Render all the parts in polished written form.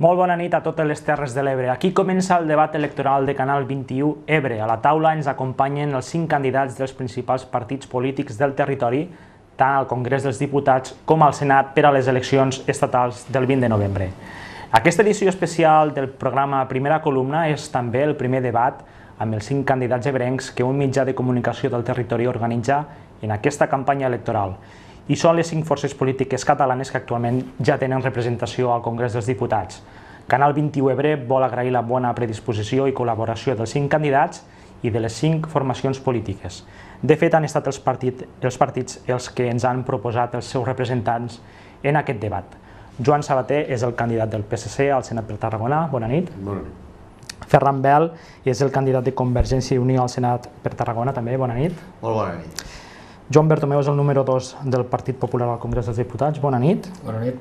Molt bona nit a totes les Terres de l'Ebre. Aquí comença el debat electoral de Canal 21 Ebre. A la taula ens acompanyen els 5 candidats dels principals partits polítics del territori, tant al Congrés dels Diputats com al Senat per a les eleccions estatals del 20 de novembre. Aquesta edició especial del programa Primera Columna és també el primer debat amb els 5 candidats ebrencs que un mitjà de comunicació del territori organitza en aquesta campanya electoral. I són les 5 forces polítiques catalanes que actualment ja tenen representació al Congrés dels Diputats. Canal 21 Ebre vol agrair la bona predisposició i col·laboració dels 5 candidats i de les 5 formacions polítiques. De fet, han estat els partits els que ens han proposat els seus representants en aquest debat. Joan Sabater és el candidat del PSC al Senat per Tarragona. Bona nit. Bona nit. Ferran Bel és el candidat de Convergència i Unió al Senat per Tarragona, també. Bona nit. Molt bona nit. Joan Bertomeu és el número 2 del Partit Popular al Congrés dels Diputats. Bona nit. Bona nit.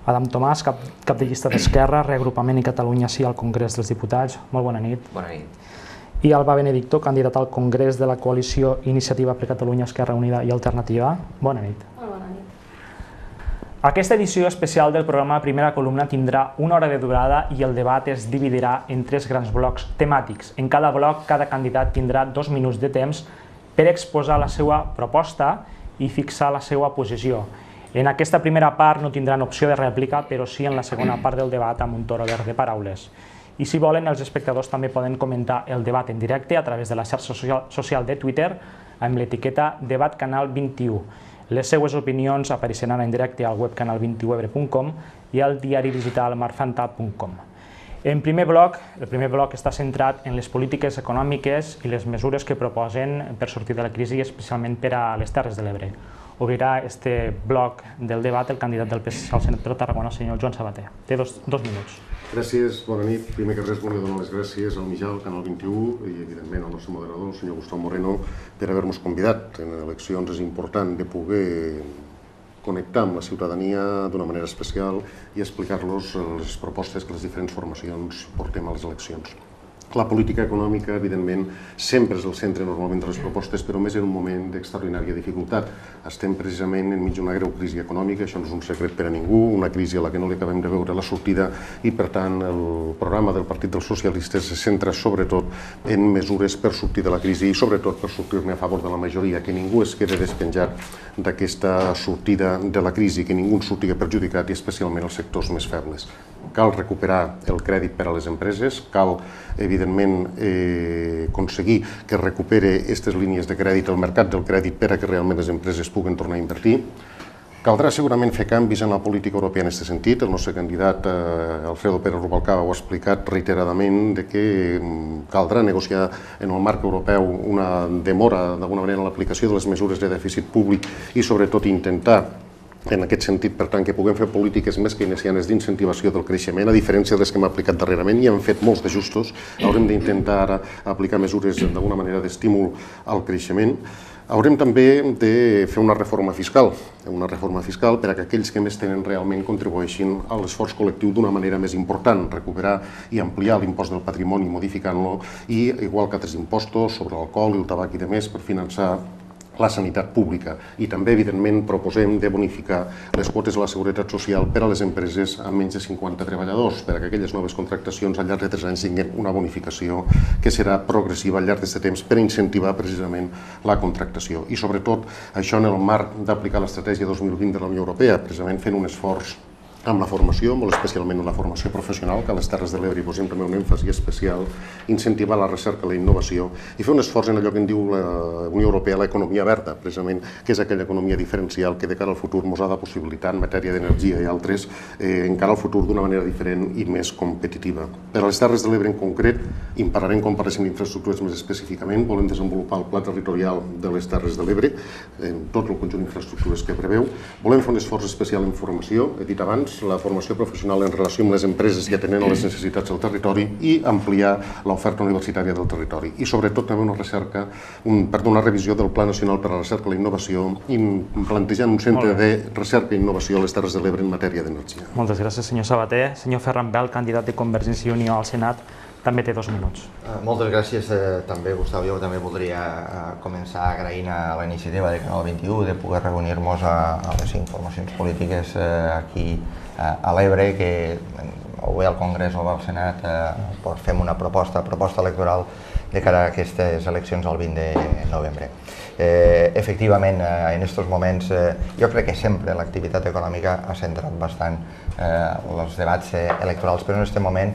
Adam Tomàs, cap de llista d'Esquerra, Reagrupament i Catalunya Sí al Congrés dels Diputats. Molt bona nit. Bona nit. I Alba Benedicto, candidat al Congrés de la coalició Iniciativa per Catalunya, Esquerra Unida i Alternativa. Bona nit. Molt bona nit. Aquesta edició especial del programa Primera Columna tindrà 1 hora de durada i el debat es dividirà en 3 grans blocs temàtics. En cada bloc, cada candidat tindrà 2 minuts de temps per exposar la seva proposta i fixar la seva posició. En aquesta primera part no tindran opció de rèplica, però sí en la segona part del debat amb un torn obert de paraules. I si volen, els espectadors també poden comentar el debat en directe a través de la xarxa social de Twitter amb l'etiqueta Debat Canal 21. Les seues opinions apareixeran en directe al web canal21ebre.com i al diari digital marfanta.com. El primer bloc està centrat en les polítiques econòmiques i les mesures que proposen per sortir de la crisi, especialment per a les Terres de l'Ebre. Obrirà este bloc del debat el candidat del PSC al Senat per Tarragona, el senyor Joan Sabater. Té dos minuts. Gràcies, bona nit. Primer que res, volia donar les gràcies al Mijal, al Canal 21 i, evidentment, al nostre moderador, el senyor Gustau Moreno, per haver-nos convidat. En eleccions és important de poder connectar amb la ciutadania d'una manera especial i explicar-los les propostes que les diferents formacions portem a les eleccions. La política econòmica, evidentment, sempre és el centre normalment de les propostes, però més en un moment d'extraordinària dificultat. Estem precisament enmig d'una greu crisi econòmica, això no és un secret per a ningú, una crisi a la que no li acabem de veure la sortida i, per tant, el programa del Partit dels Socialistes se centra sobretot en mesures per sortir de la crisi i sobretot per sortir-ne a favor de la majoria, que ningú es quede despenjat d'aquesta sortida de la crisi, que ningú en surti perjudicat i especialment els sectors més febles. Cal recuperar el crèdit per a les empreses, cal, evidentment, aconseguir que recupere aquestes línies de crèdit, el mercat del crèdit, per a que realment les empreses puguen tornar a invertir. Caldrà segurament fer canvis en la política europea en aquest sentit. El nostre candidat, Alfredo Pérez Rubalcaba, ho ha explicat reiteradament, que caldrà negociar en el marc europeu una demora, d'alguna manera, en l'aplicació de les mesures de dèficit públic i, sobretot, intentar en aquest sentit, per tant, que puguem fer polítiques més keynesianes d'incentivació del creixement, a diferència de les que hem aplicat darrerament, i hem fet molts d'ajustos. Haurem d'intentar ara aplicar mesures d'alguna manera d'estímul al creixement. Haurem també de fer una reforma fiscal per a que aquells que més tenen realment contribueixin a l'esforç col·lectiu d'una manera més important, recuperar i ampliar l'impost del patrimoni modificant-lo i, igual que altres impostos sobre l'alcohol i el tabac i demés, per finançar la sanitat pública. I també, evidentment, proposem de bonificar les quotes a la seguretat social per a les empreses amb menys de 50 treballadors, per a que aquelles noves contractacions al llarg de 3 anys tinguin una bonificació que serà progressiva al llarg d'aquest temps per incentivar precisament la contractació. I, sobretot, això en el marc d'aplicar l'estratègia 2020 de la Unió Europea, precisament fent un esforç amb la formació, molt especialment en la formació professional, que a les Terres de l'Ebre hi posem també un èmfasi especial, incentivar la recerca i la innovació i fer un esforç en allò que en diu la Unió Europea l'economia verda, precisament, que és aquella economia diferencial que de cara al futur ens ha de possibilitar en matèria d'energia i altres, encara al futur d'una manera diferent i més competitiva. Per a les Terres de l'Ebre en concret, en parlarem quan parlem d'infraestructures més específicament, volem desenvolupar el pla territorial de les Terres de l'Ebre, en tot el conjunt d'infraestructures que preveu, volem fer un esforç especial en formació, he dit abans, la formació professional en relació amb les empreses i atenent a les necessitats del territori i ampliar l'oferta universitària del territori. I sobretot també una revisió del Pla Nacional per a la Recerca i la Innovació i plantejant un centre de recerca i innovació a les Terres de l'Ebre en matèria d'energia. Moltes gràcies, senyor Sabater. Senyor Ferran Bel, candidat de Convergència i Unió al Senat, també té 2 minuts. Moltes gràcies també, Gustau. Jo també voldria començar agraint a la iniciativa de Canal 21 de poder reunir-nos a les 5 formacions polítiques aquí a l'Ebre, que o bé al Congrés o bé al Senat fem una proposta electoral de cara a aquestes eleccions el 20 de novembre. Efectivament, en aquests moments, jo crec que sempre l'activitat econòmica ha centrat bastant els debats electorals, però en aquest moment,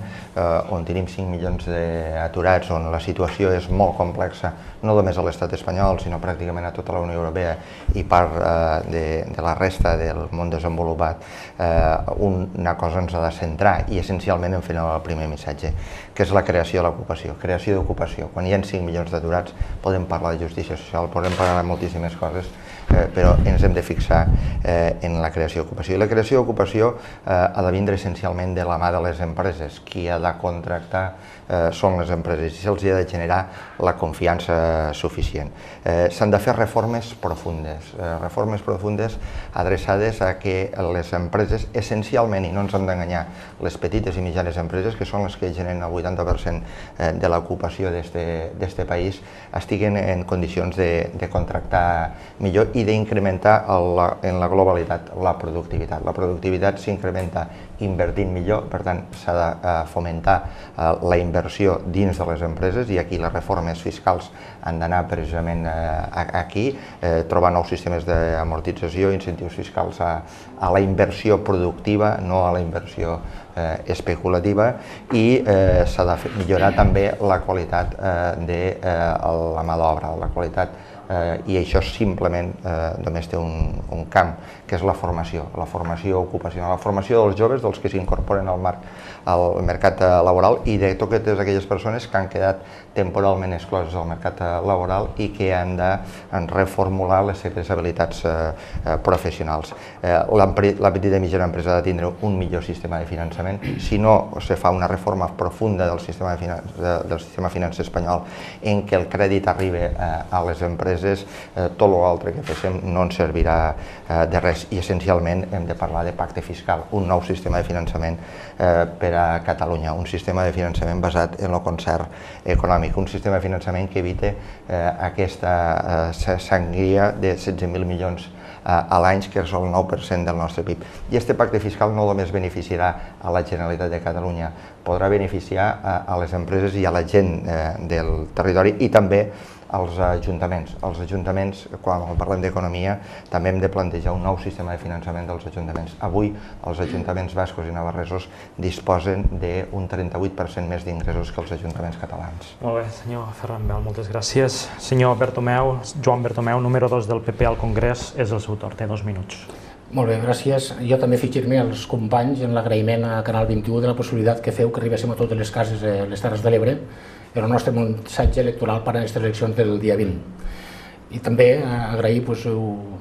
on tenim 5 milions d'aturats, on la situació és molt complexa, no només a l'estat espanyol, sinó pràcticament a tota la Unió Europea i part de la resta del món desenvolupat, una cosa ens ha de centrar i essencialment en fer el primer missatge, que és la creació de l'ocupació. Creació d'ocupació. Quan hi ha 5 milions d'aturats podem parlar de justícia social, podem parlar de moltíssimes coses, però ens hem de fixar en la creació d'ocupació. I la creació d'ocupació ha de vindre essencialment de la mà de les empreses. Qui ha de contractar són les empreses i se'ls ha de generar la confiança suficient. S'han de fer reformes profundes adreçades a que les empreses, essencialment, i no ens han d'enganyar, les petites i mitjanes empreses, que són les que generen el 80% de l'ocupació d'este país, estiguen en condicions de contractar millor i d'incrementar en la globalitat la productivitat. La productivitat s'incrementa invertint millor, per tant s'ha de fomentar la inversió dins de les empreses i aquí les reformes fiscals han d'anar precisament aquí, trobar nous sistemes d'amortització, incentius fiscals a la inversió productiva, no a la inversió especulativa, i s'ha de millorar també la qualitat de la mà d'obra, la qualitat, i això simplement només té un camp, que és la formació ocupacional, la formació dels joves, dels que s'incorporen al mercat laboral i de totes aquelles persones que han quedat temporalment excloses del mercat laboral i que han de reformular les seves habilitats professionals. La petita i mitjana empresa ha de tindre un millor sistema de finançament. Si no se fa una reforma profunda del sistema financer espanyol en què el crèdit arribi a les empreses, tot l'altre que fem no ens servirà de res i essencialment hem de parlar de pacte fiscal, un nou sistema de finançament per a Catalunya, un sistema de finançament basat en el concert econòmic, un sistema de finançament que evite aquesta sangria de 16.000 milions a l'any, que és el 9% del nostre PIB. I aquest pacte fiscal no només beneficiarà a la Generalitat de Catalunya, podrà beneficiar a les empreses i a la gent del territori i també als ajuntaments. Els ajuntaments, quan parlem d'economia, també hem de plantejar un nou sistema de finançament dels ajuntaments. Avui, els ajuntaments bascos i navarresos disposen d'un 38% més d'ingressos que els ajuntaments catalans. Molt bé, senyor Ferran Bel, moltes gràcies. Senyor Bertomeu, Joan Bertomeu, número 2 del PP al Congrés, és el seu torn, té 2 minuts. Molt bé, gràcies. Jo també afegir-me als companys en l'agraïment a Canal 21 de la possibilitat que feu que arribéssim a totes les cases de les Terres de l'Ebre el nostre missatge electoral per a aquestes eleccions del dia 20. I també agrair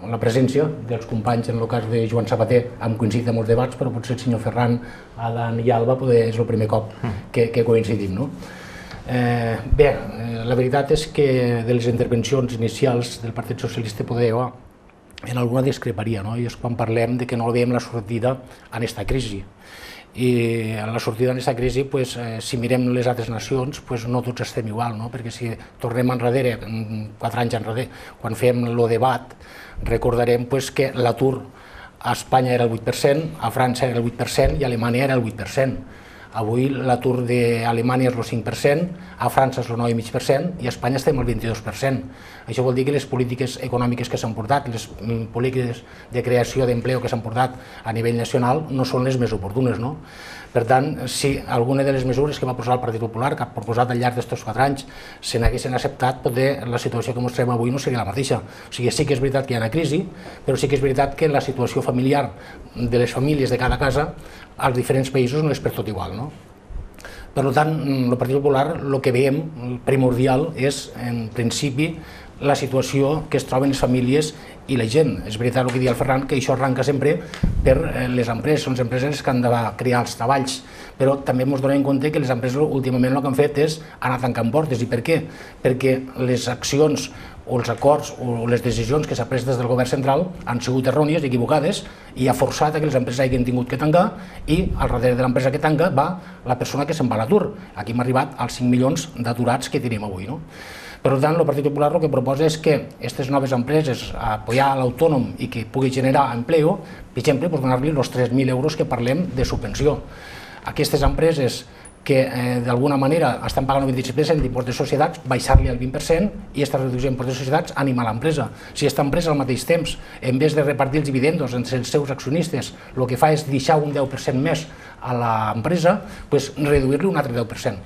la presència dels companys en el cas de Joan Sabater, hem coincidit en molts debats, però potser el senyor Ferran, Adan i Alba és el primer cop que coincidim. Bé, la veritat és que de les intervencions inicials del Partit Socialista Podeo en alguna discreparia, i és quan parlem de que no veiem la sortida en aquesta crisi. I la sortida d'aquesta crisi, si mirem les altres nacions, no tots estem igual, perquè si tornem enrere, 4 anys enrere, quan fem el debat, recordarem que l'atur a Espanya era el 8%, a França era el 8% i a Alemanya era el 8%. Avui l'atur d'Alemanya és el 5%, a França és el 9,5% i a Espanya estem al 22%. Això vol dir que les polítiques econòmiques que s'han portat, les polítiques de creació d'empleo que s'han portat a nivell nacional no són les més oportunes. Per tant, si alguna de les mesures que va posar el Partit Popular, que ha proposat al llarg d'aquests 4 anys, se n'haguessin acceptat, potser la situació que mostrem avui no seria la mateixa. O sigui, sí que és veritat que hi ha una crisi, però sí que és veritat que la situació familiar de les famílies de cada casa als diferents països no és per tot igual. Per tant, el Partit Popular el que veiem, el primordial, és, en principi, la situació que es troben les famílies i la gent. És veritat el que deia el Ferran, que això arranca sempre per les empreses, són les empreses que han de crear els treballs, però també ens donem compte que les empreses últimament el que han fet és anar tancant portes. I per què? Perquè les accions o els acords o les decisions que s'ha pres des del govern central han sigut errònies i equivocades i ha forçat que les empreses hagin tingut que tancar i al darrere de l'empresa que tanca va la persona que se'n va a l'atur. Aquí hem arribat als 5 milions d'aturats que tenim avui. Per tant, el Partit Popular el que proposa és que aquestes noves empreses apoyar l'autònom i que pugui generar empleo, per exemple, donar-li els 3.000 euros que parlem de subvenció. aquestes empreses que d'alguna manera estan pagant el 25% d'impost de societats, baixar-li el 20% i aquesta reducció d'impost de societats animar l'empresa. Si aquesta empresa al mateix temps, en vez de repartir els dividendos entre els seus accionistes, el que fa és deixar un 10% més a l'empresa, reduir-li un altre 10%.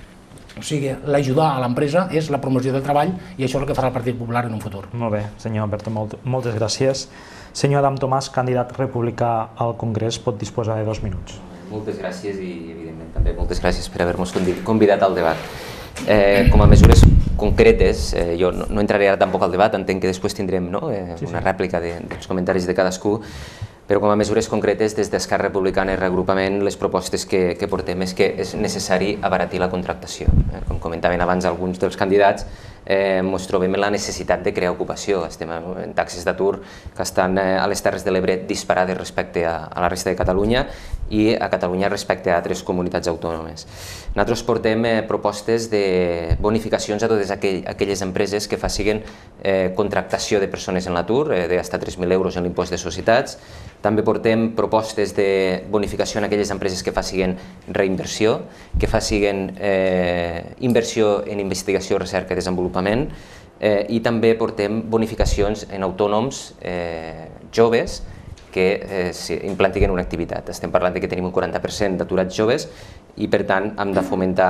O sigui, l'ajudar a l'empresa és la promoció del treball i això és el que farà el Partit Popular en un futur. Molt bé, senyor Alberto, moltes gràcies. Senyor Adam Tomàs, candidat republicà al Congrés, pot disposar de 2 minuts. Moltes gràcies i, evidentment, també moltes gràcies per haver-nos convidat al debat. Com a mesures concretes, jo no entraré ara tampoc al debat, entenc que després tindrem una rèplica dels comentaris de cadascú, però com a mesures concretes, des d'Esquerra Republicana i Reagrupament, les propostes que portem és que és necessari abaratir la contractació. Com comentaven abans alguns dels candidats, ens trobem en la necessitat de crear ocupació. Estem en taxes d'atur que estan a les Terres de l'Ebre disparades respecte a la resta de Catalunya i a Catalunya respecte a altres comunitats autònomes. Nosaltres portem propostes de bonificacions a totes aquelles empreses que facin contractació de persones en l'atur, de fins a 3.000 euros en l'impost de societats. També portem propostes de bonificació en aquelles empreses que facin reinversió, que facin inversió en investigació, recerca i desenvolupament, i també portem bonificacions en autònoms joves que implantin una activitat. Estem parlant que tenim un 40% d'aturats joves i per tant hem de fomentar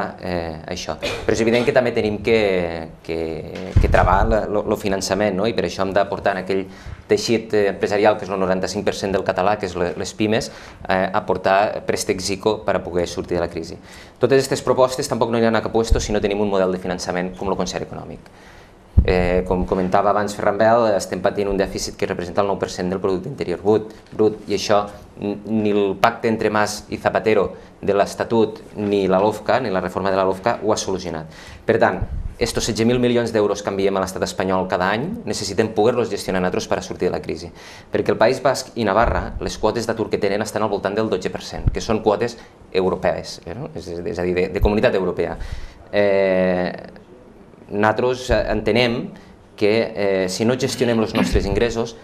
això. Però és evident que també tenim que travar el finançament i per això hem d'aportar en aquell teixit empresarial, que és el 95% del català, que és les pimes, aportar préstecs ICO per a poder sortir de la crisi. Totes aquestes propostes tampoc no aniran a cap lloc si no tenim un model de finançament com el concert econòmic. Com comentava abans Ferran Bel, estem patint un dèficit que representa el 9% del producte interior brut i això ni el pacte entre Mas i Zapatero de l'Estatut ni la LOFCA, ni la reforma de la LOFCA ho ha solucionat. Per tant, estos 16.000 milions d'euros que enviem a l'estat espanyol cada any necessitem poder-los gestionar nosaltres per a sortir de la crisi. Perquè el País Basc i Navarra, les quotes d'atur que tenen estan al voltant del 12%, que són quotes europees, és a dir, de comunitat europea. Nosaltres entenem que si no gestionem els nostres ingressos,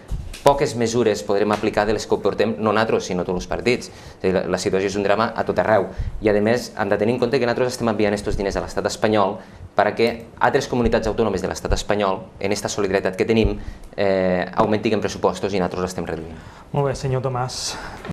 poques mesures podrem aplicar de les que portem no nosaltres, sinó tots els partits. La situació és un drama a tot arreu. I a més hem de tenir en compte que nosaltres estem enviant aquests diners a l'estat espanyol perquè altres comunitats autònomes de l'estat espanyol, en aquesta solidaritat que tenim, augmentin pressupostos i nosaltres l'estem reduint. Molt bé, senyor Tomàs.